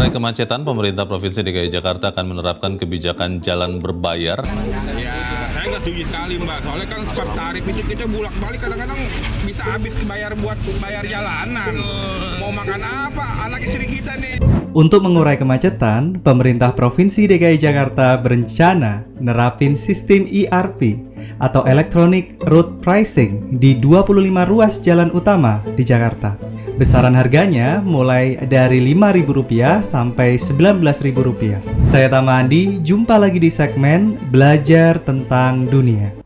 mengurai kemacetan, pemerintah Provinsi DKI Jakarta akan menerapkan kebijakan jalan berbayar. Ya, saya nggak setuju sekali Mbak. Soalnya kan per tarif itu kita bolak-balik kadang-kadang bisa habis bayar buat bayar jalanan. Mau makan apa? Anak istri kita nih. Untuk mengurai kemacetan, pemerintah Provinsi DKI Jakarta berencana nerapin sistem ERP atau Electronic Road Pricing di 25 ruas jalan utama di Jakarta. Besaran harganya mulai dari Rp5.000 sampai Rp19.000. Saya Tama Andi, jumpa lagi di segmen Belajar Tentang Dunia.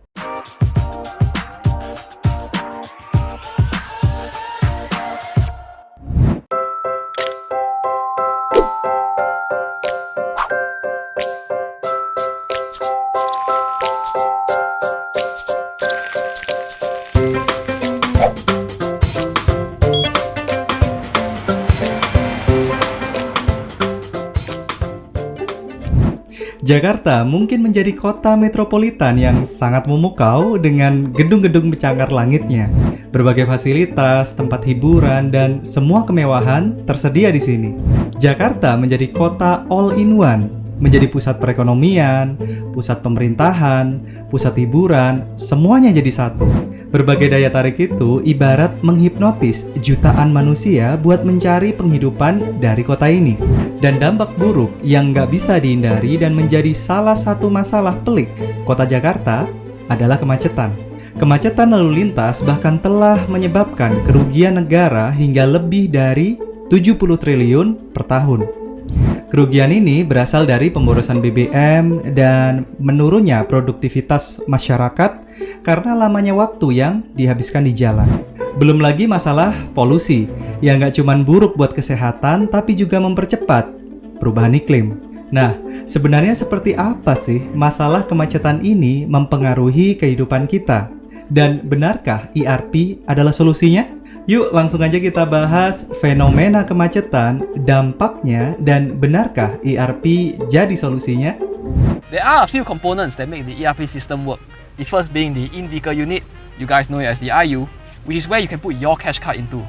Jakarta mungkin menjadi kota metropolitan yang sangat memukau dengan gedung-gedung pencakar langitnya. Berbagai fasilitas, tempat hiburan, dan semua kemewahan tersedia di sini. Jakarta menjadi kota all-in-one, menjadi pusat perekonomian, pusat pemerintahan, pusat hiburan, semuanya jadi satu. Berbagai daya tarik itu ibarat menghipnotis jutaan manusia buat mencari penghidupan dari kota ini. Dan dampak buruk yang nggak bisa dihindari dan menjadi salah satu masalah pelik kota Jakarta adalah kemacetan. Kemacetan lalu lintas bahkan telah menyebabkan kerugian negara hingga lebih dari 70 triliun per tahun. Kerugian ini berasal dari pemborosan BBM dan menurunnya produktivitas masyarakat karena lamanya waktu yang dihabiskan di jalan. Belum lagi masalah polusi yang nggak cuma buruk buat kesehatan tapi juga mempercepat perubahan iklim. Nah, sebenarnya seperti apa sih masalah kemacetan ini mempengaruhi kehidupan kita? Dan benarkah ERP adalah solusinya? Yuk langsung aja kita bahas fenomena kemacetan, dampaknya, dan benarkah ERP jadi solusinya? There are a few components that make the ERP system work. The first being the in-vehicle unit, you guys know it as the IU, which is where you can put your cash card into.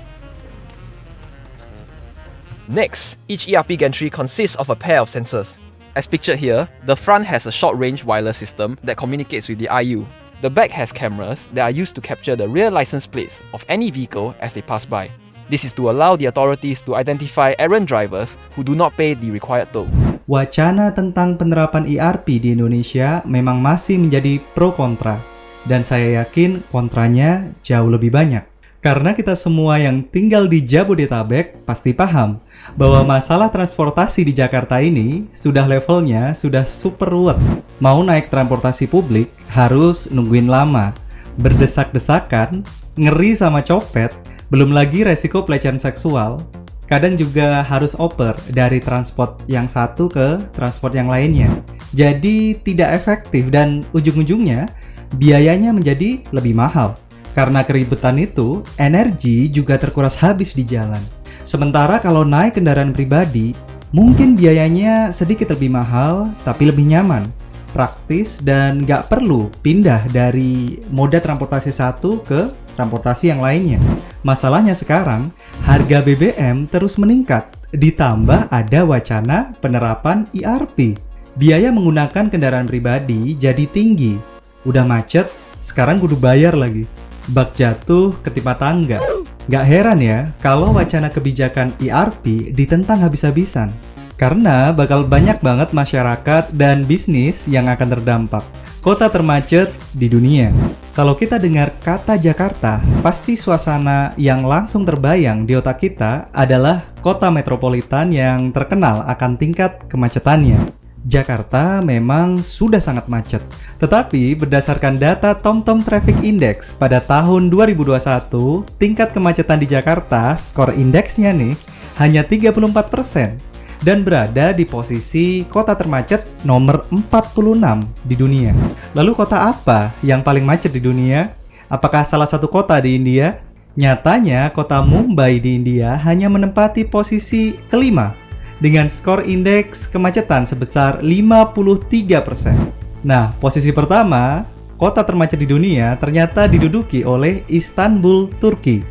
Next, each ERP gantry consists of a pair of sensors. As pictured here, the front has a short-range wireless system that communicates with the IU. The back has cameras that are used to capture the rear license plates of any vehicle as they pass by. This is to allow the authorities to identify errant drivers who do not pay the required toll. Wacana tentang penerapan ERP di Indonesia memang masih menjadi pro kontra, dan saya yakin kontranya jauh lebih banyak. Karena kita semua yang tinggal di Jabodetabek pasti paham bahwa masalah transportasi di Jakarta ini sudah levelnya sudah super ruwet. Mau naik transportasi publik harus nungguin lama, berdesak-desakan, ngeri sama copet, belum lagi resiko pelecehan seksual. Kadang juga harus oper dari transport yang satu ke transport yang lainnya. Jadi tidak efektif dan ujung-ujungnya biayanya menjadi lebih mahal. Karena keribetan itu, energi juga terkuras habis di jalan. Sementara kalau naik kendaraan pribadi, mungkin biayanya sedikit lebih mahal, tapi lebih nyaman, praktis, dan nggak perlu pindah dari moda transportasi satu ke transportasi yang lainnya. Masalahnya sekarang, harga BBM terus meningkat, ditambah ada wacana penerapan ERP. Biaya menggunakan kendaraan pribadi jadi tinggi. Udah macet, sekarang kudu bayar lagi. Bak jatuh ketimpa tangga. Gak heran ya kalau wacana kebijakan ERP ditentang habis-habisan. Karena bakal banyak banget masyarakat dan bisnis yang akan terdampak. Kota termacet di dunia. Kalau kita dengar kata Jakarta, pasti suasana yang langsung terbayang di otak kita adalah kota metropolitan yang terkenal akan tingkat kemacetannya. Jakarta memang sudah sangat macet. Tetapi berdasarkan data TomTom Traffic Index pada tahun 2021, tingkat kemacetan di Jakarta, skor indeksnya nih, hanya 34% dan berada di posisi kota termacet nomor 46 di dunia. Lalu kota apa yang paling macet di dunia? Apakah salah satu kota di India? Nyatanya, kota Mumbai di India hanya menempati posisi kelima dengan skor indeks kemacetan sebesar 53%. Nah, posisi pertama, kota termacet di dunia ternyata diduduki oleh Istanbul, Turki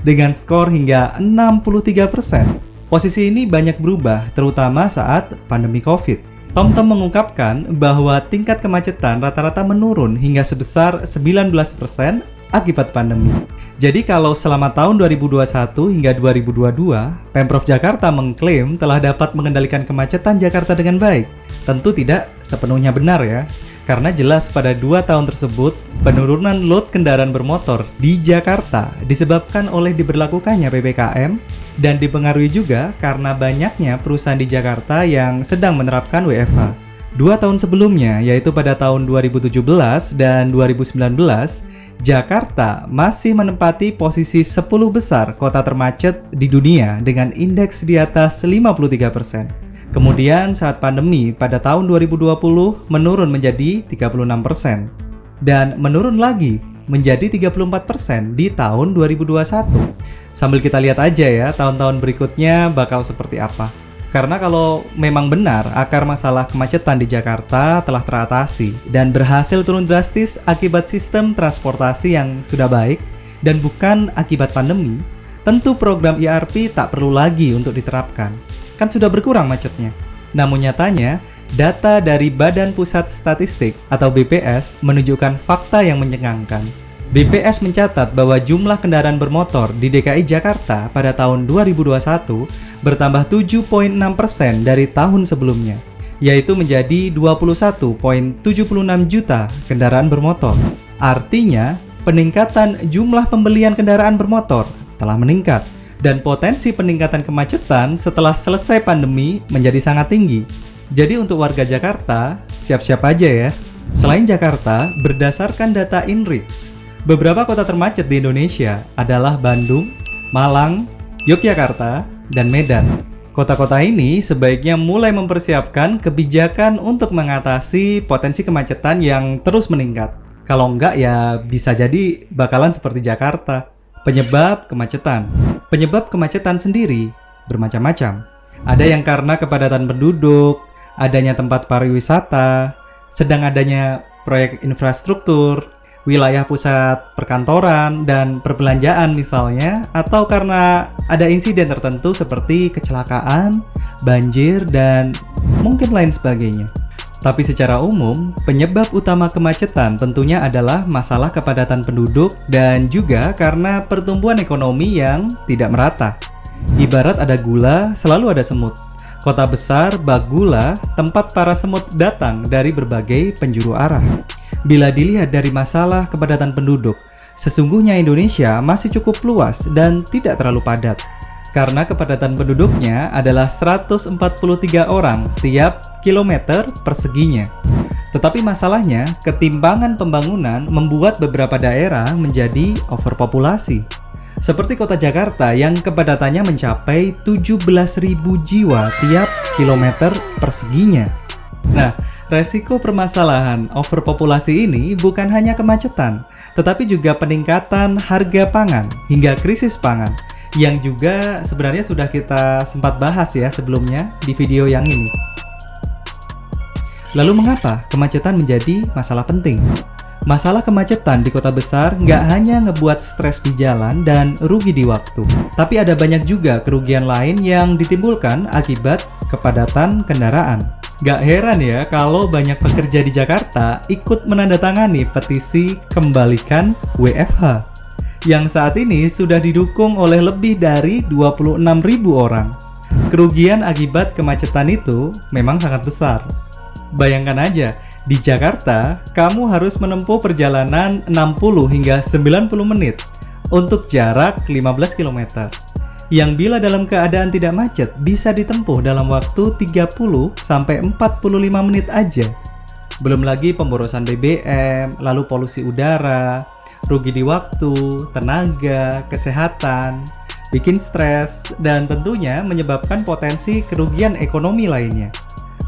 dengan skor hingga 63%. Posisi ini banyak berubah, terutama saat pandemi COVID. TomTom mengungkapkan bahwa tingkat kemacetan rata-rata menurun hingga sebesar 19% akibat pandemi. Jadi kalau selama tahun 2021 hingga 2022, Pemprov Jakarta mengklaim telah dapat mengendalikan kemacetan Jakarta dengan baik. Tentu tidak sepenuhnya benar ya, karena jelas pada 2 tahun tersebut, penurunan load kendaraan bermotor di Jakarta disebabkan oleh diberlakukannya PPKM dan dipengaruhi juga karena banyaknya perusahaan di Jakarta yang sedang menerapkan WFH. 2 tahun sebelumnya, yaitu pada tahun 2017 dan 2019, Jakarta masih menempati posisi 10 besar kota termacet di dunia dengan indeks di atas 53%. Kemudian saat pandemi pada tahun 2020 menurun menjadi 36% dan menurun lagi menjadi 34% di tahun 2021. Sambil kita lihat aja ya tahun-tahun berikutnya bakal seperti apa. Karena kalau memang benar akar masalah kemacetan di Jakarta telah teratasi dan berhasil turun drastis akibat sistem transportasi yang sudah baik dan bukan akibat pandemi, tentu program IRP tak perlu lagi untuk diterapkan. Kan sudah berkurang macetnya. Namun nyatanya, data dari Badan Pusat Statistik atau BPS menunjukkan fakta yang mencengangkan. BPS mencatat bahwa jumlah kendaraan bermotor di DKI Jakarta pada tahun 2021 bertambah 7,6% dari tahun sebelumnya, yaitu menjadi 21,76 juta kendaraan bermotor. Artinya, peningkatan jumlah pembelian kendaraan bermotor telah meningkat dan potensi peningkatan kemacetan setelah selesai pandemi menjadi sangat tinggi. Jadi untuk warga Jakarta, siap-siap aja ya. Selain Jakarta, berdasarkan data INRIX, beberapa kota termacet di Indonesia adalah Bandung, Malang, Yogyakarta, dan Medan. Kota-kota ini sebaiknya mulai mempersiapkan kebijakan untuk mengatasi potensi kemacetan yang terus meningkat. Kalau enggak ya bisa jadi bakalan seperti Jakarta. Penyebab kemacetan. Penyebab kemacetan sendiri bermacam-macam. Ada yang karena kepadatan penduduk, adanya tempat pariwisata, sedang adanya proyek infrastruktur, wilayah pusat perkantoran dan perbelanjaan misalnya, atau karena ada insiden tertentu seperti kecelakaan, banjir, dan mungkin lain sebagainya. Tapi secara umum, penyebab utama kemacetan tentunya adalah masalah kepadatan penduduk dan juga karena pertumbuhan ekonomi yang tidak merata. Ibarat ada gula, selalu ada semut. Kota besar bak gula, tempat para semut datang dari berbagai penjuru arah. Bila dilihat dari masalah kepadatan penduduk, sesungguhnya Indonesia masih cukup luas dan tidak terlalu padat. Karena kepadatan penduduknya adalah 143 orang tiap kilometer perseginya. Tetapi masalahnya, ketimpangan pembangunan membuat beberapa daerah menjadi overpopulasi. Seperti kota Jakarta yang kepadatannya mencapai 17.000 jiwa tiap kilometer perseginya. Nah, resiko permasalahan overpopulasi ini bukan hanya kemacetan, tetapi juga peningkatan harga pangan hingga krisis pangan, yang juga sebenarnya sudah kita sempat bahas ya sebelumnya di video yang ini. Lalu mengapa kemacetan menjadi masalah penting? Masalah kemacetan di kota besar nggak hanya ngebuat stres di jalan dan rugi di waktu, tapi ada banyak juga kerugian lain yang ditimbulkan akibat kepadatan kendaraan. Gak heran ya kalau banyak pekerja di Jakarta ikut menandatangani petisi kembalikan WFH yang saat ini sudah didukung oleh lebih dari 26.000 orang. Kerugian akibat kemacetan itu memang sangat besar. Bayangkan aja, di Jakarta kamu harus menempuh perjalanan 60 hingga 90 menit untuk jarak 15 km. Yang bila dalam keadaan tidak macet bisa ditempuh dalam waktu 30 sampai 45 menit aja. Belum lagi pemborosan BBM, lalu polusi udara, rugi di waktu, tenaga, kesehatan, bikin stres, dan tentunya menyebabkan potensi kerugian ekonomi lainnya.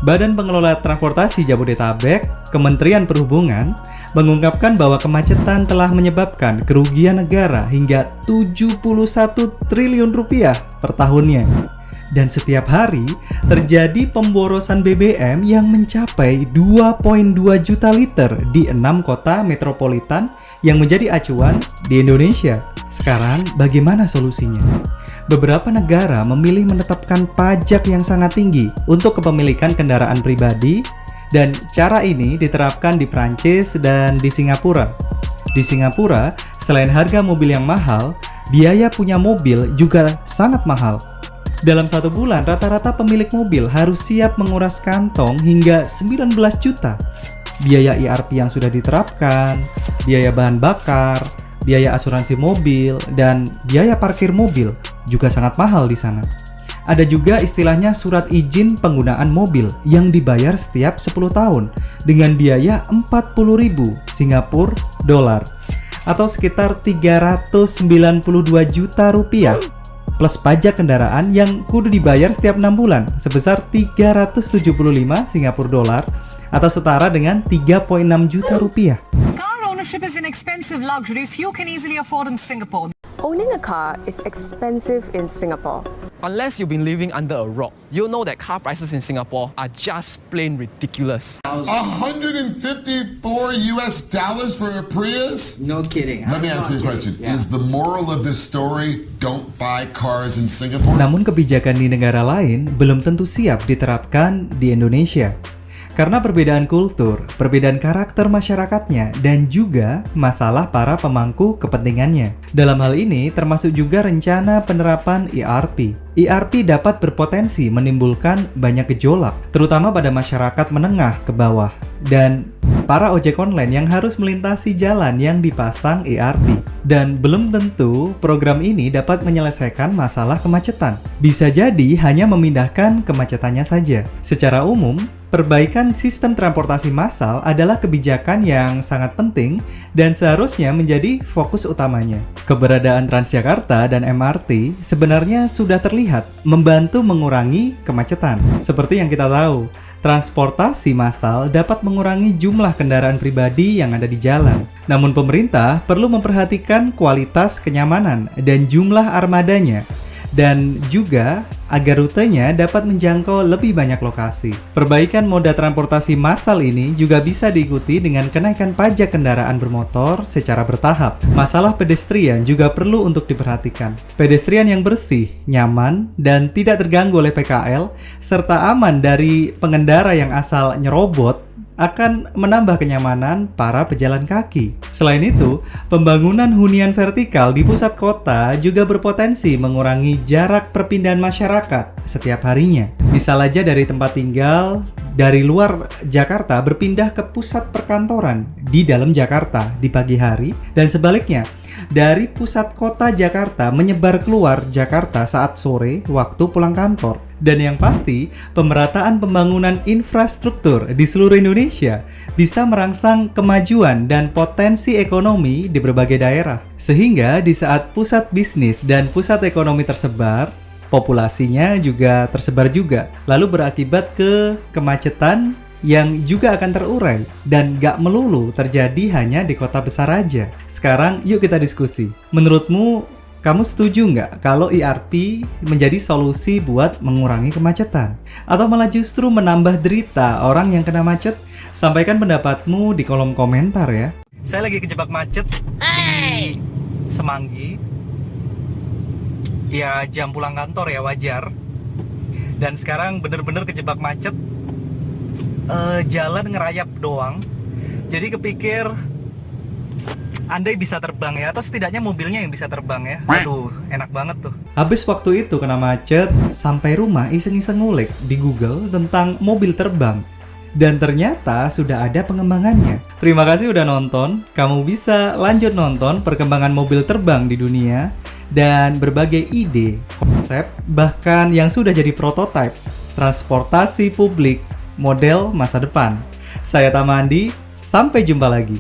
Badan Pengelola Transportasi Jabodetabek, Kementerian Perhubungan, mengungkapkan bahwa kemacetan telah menyebabkan kerugian negara hingga 71 triliun rupiah per tahunnya. Dan setiap hari terjadi pemborosan BBM yang mencapai 2,2 juta liter di 6 kota metropolitan yang menjadi acuan di Indonesia. Sekarang bagaimana solusinya? beberapa negara memilih menetapkan pajak yang sangat tinggi untuk kepemilikan kendaraan pribadi, dan cara ini diterapkan di Prancis dan di Singapura. Di Singapura, selain harga mobil yang mahal, biaya punya mobil juga sangat mahal. Dalam 1 bulan, rata-rata pemilik mobil harus siap menguras kantong hingga 19 juta. Biaya ERP yang sudah diterapkan, biaya bahan bakar, biaya asuransi mobil, dan biaya parkir mobil juga sangat mahal di sana. Ada juga istilahnya surat izin penggunaan mobil yang dibayar setiap 10 tahun dengan biaya 40.000 Singapura dolar atau sekitar 392 juta rupiah plus pajak kendaraan yang kudu dibayar setiap 6 bulan sebesar 375 Singapura dolar atau setara dengan 3,6 juta rupiah. Car ownership is an expensive luxury few can easily afford in Singapore. Owning a car is expensive in Singapore. Unless you've been living under a rock, you'll know that car prices in Singapore are just plain ridiculous. $154 for a Prius? No kidding. Let me ask you a question. Is the moral of this story, don't buy cars in Singapore? Namun kebijakan di negara lain belum tentu siap diterapkan di Indonesia. Karena perbedaan kultur, perbedaan karakter masyarakatnya, dan juga masalah para pemangku kepentingannya. Dalam hal ini termasuk juga rencana penerapan ERP. ERP dapat berpotensi menimbulkan banyak gejolak, terutama pada masyarakat menengah ke bawah, dan para ojek online yang harus melintasi jalan yang dipasang ERP. Dan belum tentu program ini dapat menyelesaikan masalah kemacetan. Bisa jadi hanya memindahkan kemacetannya saja. Secara umum, perbaikan sistem transportasi massal adalah kebijakan yang sangat penting dan seharusnya menjadi fokus utamanya. Keberadaan Transjakarta dan MRT sebenarnya sudah terlihat membantu mengurangi kemacetan. Seperti yang kita tahu, transportasi massal dapat mengurangi jumlah kendaraan pribadi yang ada di jalan. Namun pemerintah perlu memperhatikan kualitas kenyamanan dan jumlah armadanya, dan juga agar rutenya dapat menjangkau lebih banyak lokasi. Perbaikan moda transportasi massal ini juga bisa diikuti dengan kenaikan pajak kendaraan bermotor secara bertahap. Masalah pedestrian juga perlu untuk diperhatikan. Pedestrian yang bersih, nyaman, dan tidak terganggu oleh PKL, serta aman dari pengendara yang asal nyerobot, akan menambah kenyamanan para pejalan kaki. Selain itu, pembangunan hunian vertikal di pusat kota juga berpotensi mengurangi jarak perpindahan masyarakat setiap harinya. Misal aja dari tempat tinggal dari luar Jakarta berpindah ke pusat perkantoran di dalam Jakarta di pagi hari, dan sebaliknya dari pusat kota Jakarta menyebar keluar Jakarta saat sore waktu pulang kantor. Dan yang pasti, pemerataan pembangunan infrastruktur di seluruh Indonesia bisa merangsang kemajuan dan potensi ekonomi di berbagai daerah. Sehingga di saat pusat bisnis dan pusat ekonomi tersebar, populasinya juga tersebar juga, lalu berakibat ke kemacetan yang juga akan terurai dan gak melulu terjadi hanya di kota besar aja. Sekarang yuk kita diskusi. Menurutmu, kamu setuju nggak kalau ERP menjadi solusi buat mengurangi kemacetan? Atau malah justru menambah derita orang yang kena macet? Sampaikan pendapatmu di kolom komentar ya. Saya lagi kejebak macet di Semanggi. Ya jam pulang kantor ya, wajar. Dan sekarang bener-bener kejebak macet. Jalan ngerayap doang. Jadi kepikir andai bisa terbang ya, atau setidaknya mobilnya yang bisa terbang ya. Aduh, enak banget tuh. Habis waktu itu kena macet, sampai rumah iseng-iseng ngulik di Google tentang mobil terbang. Dan ternyata sudah ada pengembangannya. Terima kasih udah nonton. Kamu bisa lanjut nonton perkembangan mobil terbang di dunia dan berbagai ide, konsep, bahkan yang sudah jadi prototipe transportasi publik model masa depan. Saya Tamandi, sampai jumpa lagi.